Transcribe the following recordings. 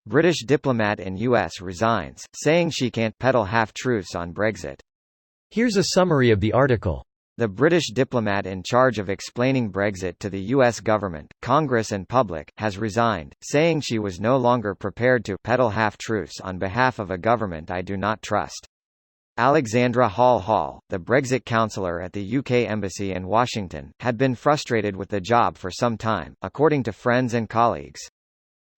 British diplomat in US resigns, saying she can't peddle half-truths on Brexit. Here's a summary of the article. The British diplomat in charge of explaining Brexit to the US government, Congress and public, has resigned, saying she was no longer prepared to peddle half-truths on behalf of a government I do not trust. Alexandra Hall, the Brexit counsellor at the UK Embassy in Washington, had been frustrated with the job for some time, according to friends and colleagues.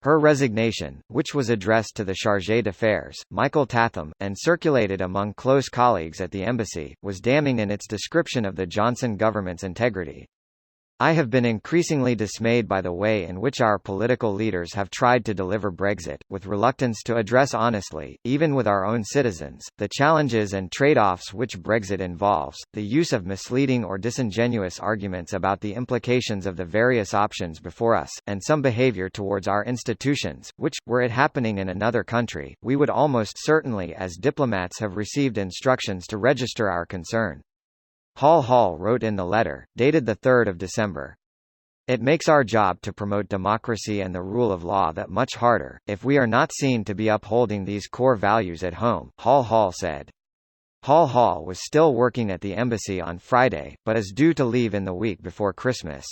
Her resignation, which was addressed to the Chargé d'Affaires, Michael Tatham, and circulated among close colleagues at the embassy, was damning in its description of the Johnson government's integrity. I have been increasingly dismayed by the way in which our political leaders have tried to deliver Brexit, with reluctance to address honestly, even with our own citizens, the challenges and trade-offs which Brexit involves, the use of misleading or disingenuous arguments about the implications of the various options before us, and some behaviour towards our institutions, which, were it happening in another country, we would almost certainly as diplomats have received instructions to register our concern. Hall wrote in the letter, dated 3 December. It makes our job to promote democracy and the rule of law that much harder, if we are not seen to be upholding these core values at home, Hall said. Hall was still working at the embassy on Friday, but is due to leave in the week before Christmas.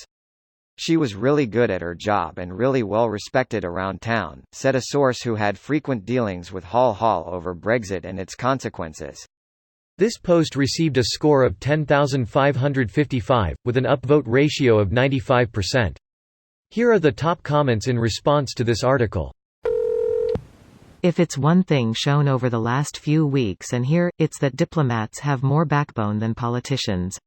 She was really good at her job and really well respected around town, said a source who had frequent dealings with Hall over Brexit and its consequences. This post received a score of 10,555, with an upvote ratio of 95%. Here are the top comments in response to this article. If it's one thing shown over the last few weeks and here, it's that diplomats have more backbone than politicians.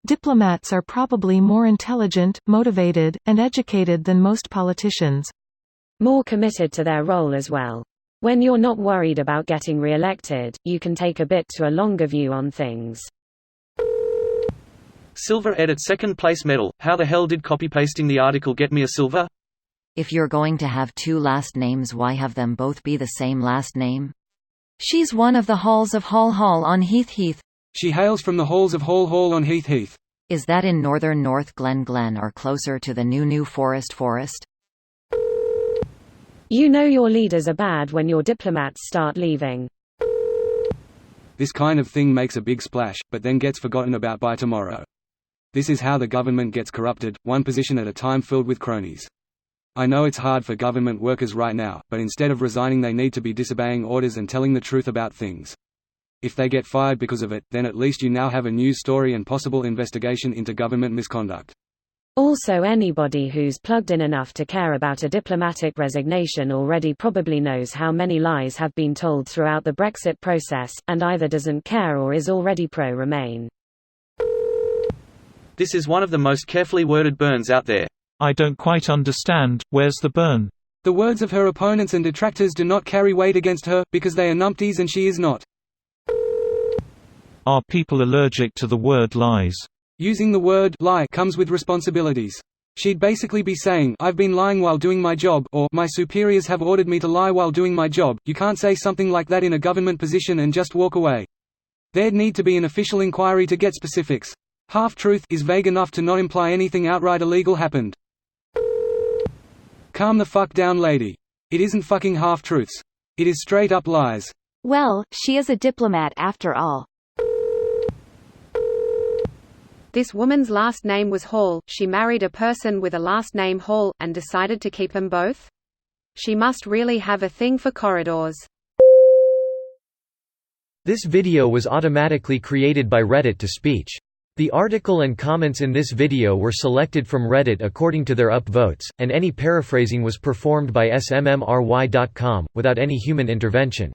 Diplomats are probably more intelligent, motivated, and educated than most politicians. More committed to their role as well. When you're not worried about getting re-elected, you can take a bit to a longer view on things. Silver edit second place medal. How the hell did copy-pasting the article get me a silver? If you're going to have two last names, why have them both be the same last name? She's one of the halls of Hall on Heath. She hails from the halls of Hall on Heath. Is that in northern North Glen or closer to the New Forest? You know your leaders are bad when your diplomats start leaving. This kind of thing makes a big splash, but then gets forgotten about by tomorrow. This is how the government gets corrupted, one position at a time, filled with cronies. I know it's hard for government workers right now, but instead of resigning they need to be disobeying orders and telling the truth about things. If they get fired because of it, then at least you now have a news story and possible investigation into government misconduct. Also, anybody who's plugged in enough to care about a diplomatic resignation already probably knows how many lies have been told throughout the Brexit process, and either doesn't care or is already pro-Remain. This is one of the most carefully worded burns out there. I don't quite understand, where's the burn? The words of her opponents and detractors do not carry weight against her, because they are numpties and she is not. Are people allergic to the word lies? Using the word lie comes with responsibilities. She'd basically be saying, I've been lying while doing my job, or my superiors have ordered me to lie while doing my job. You can't say something like that in a government position and just walk away. There'd need to be an official inquiry to get specifics. Half-truth is vague enough to not imply anything outright illegal happened. Calm the fuck down, lady. It isn't fucking half-truths. It is straight up lies. Well, she is a diplomat after all. This woman's last name was Hall. She married a person with a last name Hall, and decided to keep them both? She must really have a thing for corridors. This video was automatically created by Reddit to speech. The article and comments in this video were selected from Reddit according to their upvotes, and any paraphrasing was performed by smmry.com, without any human intervention.